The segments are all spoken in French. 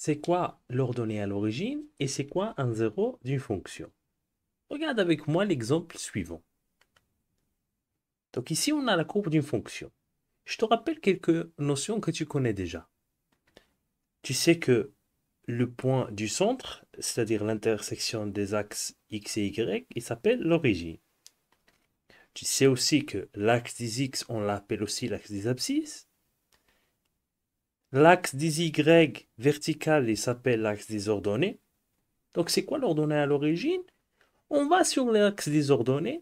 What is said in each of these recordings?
C'est quoi l'ordonnée à l'origine et c'est quoi un zéro d'une fonction? Regarde avec moi l'exemple suivant. Donc ici, on a la courbe d'une fonction. Je te rappelle quelques notions que tu connais déjà. Tu sais que le point du centre, c'est-à-dire l'intersection des axes x et y, il s'appelle l'origine. Tu sais aussi que l'axe des x, on l'appelle aussi l'axe des abscisses. L'axe des y vertical, il s'appelle l'axe des ordonnées. Donc c'est quoi l'ordonnée à l'origine? On va sur l'axe des ordonnées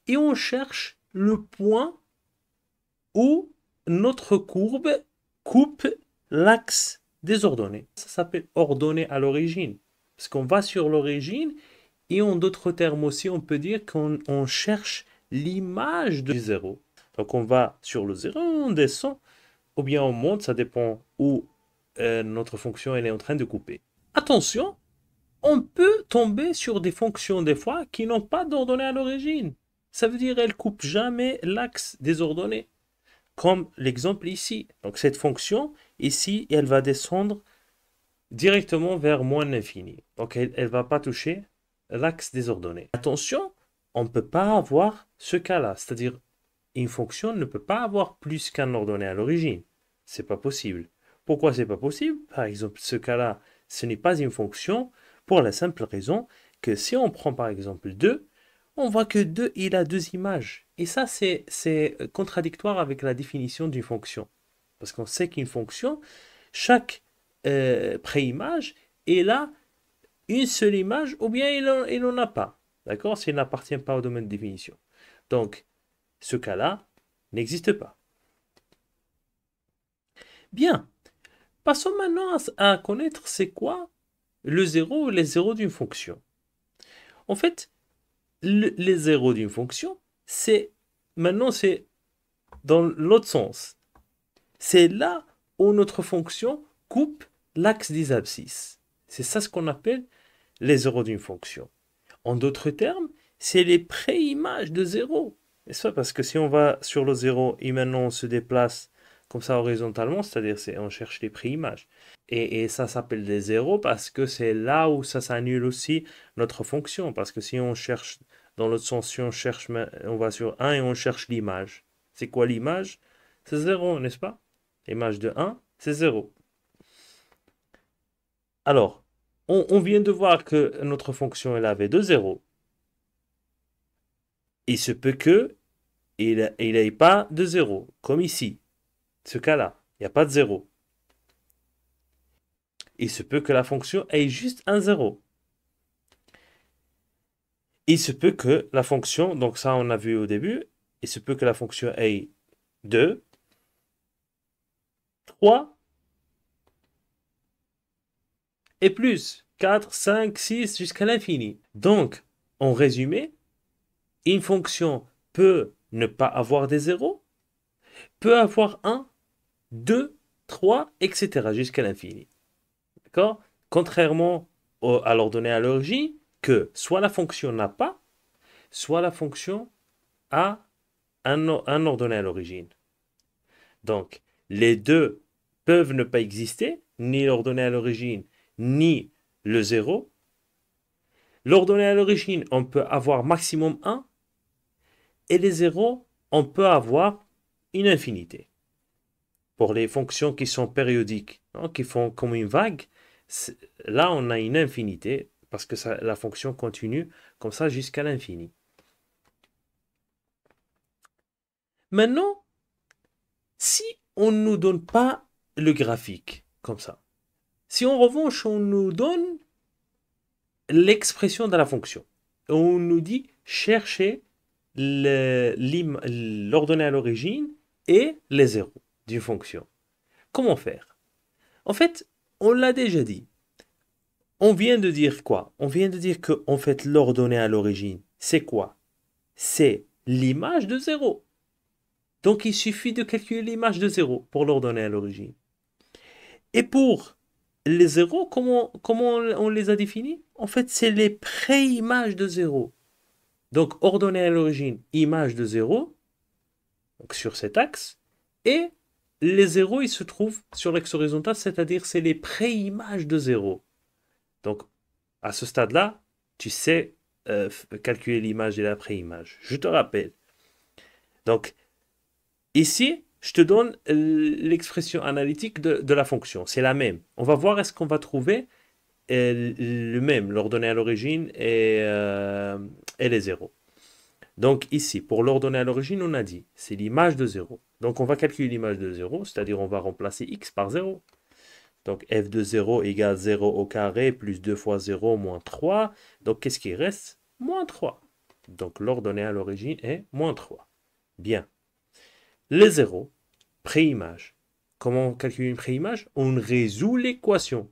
et on cherche le point où notre courbe coupe l'axe des ordonnées. Ça s'appelle ordonnée à l'origine. Parce qu'on va sur l'origine et en d'autres termes aussi, on peut dire qu'on cherche l'image du zéro. Donc on va sur le zéro, on descend, ou bien on monte, ça dépend où notre fonction elle est en train de couper. Attention, on peut tomber sur des fonctions des fois qui n'ont pas d'ordonnée à l'origine. Ça veut dire qu'elles ne coupent jamais l'axe des ordonnées. Comme l'exemple ici. Donc cette fonction, ici, elle va descendre directement vers moins l'infini. Donc elle ne va pas toucher l'axe des ordonnées. Attention, on ne peut pas avoir ce cas-là. C'est-à-dire, une fonction ne peut pas avoir plus qu'un ordonnée à l'origine. C'est pas possible. Pourquoi c'est pas possible? Par exemple, ce cas-là, ce n'est pas une fonction pour la simple raison que si on prend par exemple 2, on voit que 2, il a deux images. Et ça, c'est contradictoire avec la définition d'une fonction. Parce qu'on sait qu'une fonction, chaque préimage, elle a une seule image ou bien il n'en a pas. D'accord? S'il n'appartient pas au domaine de définition. Donc, ce cas-là n'existe pas. Bien, passons maintenant à connaître c'est quoi le zéro ou les zéros d'une fonction. En fait, les zéros d'une fonction, c'est dans l'autre sens. C'est là où notre fonction coupe l'axe des abscisses. C'est ça ce qu'on appelle les zéros d'une fonction. En d'autres termes, c'est les préimages de zéro. Et ça, parce que si on va sur le zéro et maintenant on se déplace comme ça horizontalement, c'est-à-dire on cherche les préimages. Et ça s'appelle des zéros parce que c'est là où ça s'annule aussi notre fonction. Parce que si on cherche dans l'autre sens, si on cherche, on va sur un et on cherche l'image. C'est quoi l'image? C'est zéro, n'est-ce pas? L'image de 1, c'est zéro. Alors, on vient de voir que notre fonction elle avait deux zéros. Il se peut que il n'ait pas de zéro, comme ici. Ce cas-là, il n'y a pas de zéro. Il se peut que la fonction ait juste un zéro. Il se peut que la fonction, donc ça on a vu au début, il se peut que la fonction ait 2, 3 et plus, 4, 5, 6 jusqu'à l'infini. Donc, en résumé, une fonction peut ne pas avoir des zéros, peut avoir un, 2, 3, etc. jusqu'à l'infini. D'accord? Contrairement à l'ordonnée à l'origine, que soit la fonction n'a pas, soit la fonction a un ordonnée à l'origine. Donc, les deux peuvent ne pas exister, ni l'ordonnée à l'origine, ni le zéro. L'ordonnée à l'origine, on peut avoir maximum 1, et les zéros, on peut avoir une infinité. Pour les fonctions qui sont périodiques, hein, qui font comme une vague, là on a une infinité, parce que la fonction continue comme ça jusqu'à l'infini. Maintenant, si on ne nous donne pas le graphique, comme ça, si en revanche on nous donne l'expression de la fonction, on nous dit chercher l'ordonnée à l'origine et les zéros d'une fonction. Comment faire? En fait, on l'a déjà dit. On vient de dire quoi? On vient de dire que en fait, l'ordonnée à l'origine, c'est quoi? C'est l'image de zéro. Donc il suffit de calculer l'image de zéro pour l'ordonnée à l'origine. Et pour les zéros, comment on les a définis? En fait, c'est les pré-images de zéro. Donc ordonnée à l'origine, image de zéro, donc sur cet axe, et les zéros, ils se trouvent sur l'axe horizontal, c'est-à-dire c'est les pré-images de 0. Donc, à ce stade-là, tu sais calculer l'image et la pré-image. Je te rappelle. Donc, ici, je te donne l'expression analytique de la fonction. C'est la même. On va voir est-ce qu'on va trouver le même, l'ordonnée à l'origine et les zéros. Donc ici, pour l'ordonnée à l'origine, on a dit, c'est l'image de 0. Donc on va calculer l'image de 0, c'est-à-dire on va remplacer x par 0. Donc f de 0 égale 0 au carré plus 2 fois 0 moins 3. Donc qu'est-ce qui reste? Moins 3. Donc l'ordonnée à l'origine est moins 3. Bien. Les zéros, préimage. Comment on calcule une préimage? On résout l'équation.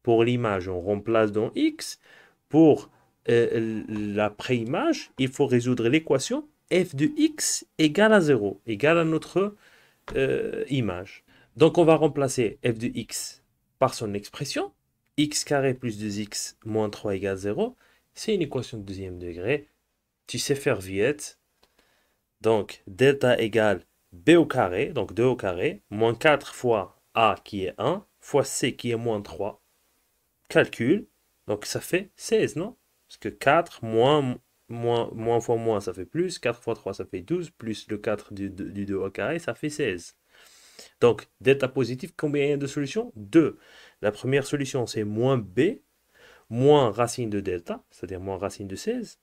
Pour l'image, on remplace dans x. Pour la préimage, il faut résoudre l'équation f de x égale à 0, égale à notre image. Donc on va remplacer f de x par son expression, x carré plus 2x moins 3 égale 0. C'est une équation de deuxième degré. Tu sais faire Viette. Donc delta égale b au carré, donc 2 au carré, moins 4 fois a qui est 1, fois c qui est moins 3. Calcul, donc ça fait 16, non? Parce que 4 moins fois moins, ça fait plus, 4 fois 3, ça fait 12, plus le 4 du 2 au carré, ça fait 16. Donc, delta positif, combien il y a de solutions? 2. La première solution, c'est moins b, moins racine de delta, c'est-à-dire moins racine de 16,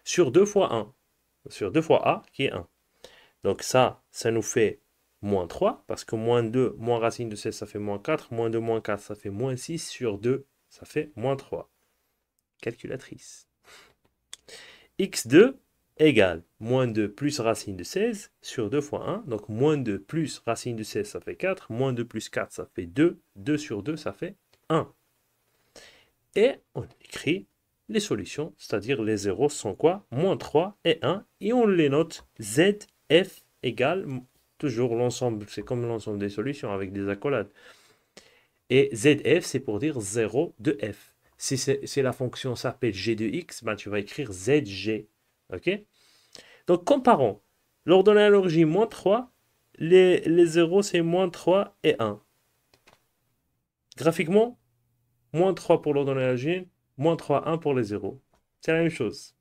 sur 2 fois 1, sur 2 fois a, qui est 1. Donc ça nous fait moins 3, parce que moins 2, moins racine de 16, ça fait moins 4, moins 2, moins 4, ça fait moins 6, sur 2, ça fait moins 3. Calculatrice. x2 égale moins 2 plus racine de 16 sur 2 fois 1. Donc moins 2 plus racine de 16, ça fait 4. Moins 2 plus 4, ça fait 2. 2 sur 2, ça fait 1. Et on écrit les solutions, c'est-à-dire les zéros sont quoi? Moins 3 et 1. Et on les note ZF égale toujours l'ensemble, c'est comme l'ensemble des solutions avec des accolades. Et ZF, c'est pour dire 0 de f. Si la fonction s'appelle g de x, ben tu vas écrire zg. Ok? Donc comparons. L'ordonnée à l'origine, moins 3. Les zéros, c'est moins 3 et 1. Graphiquement, moins 3 pour l'ordonnée à l'origine, moins 3, 1 pour les zéros. C'est la même chose.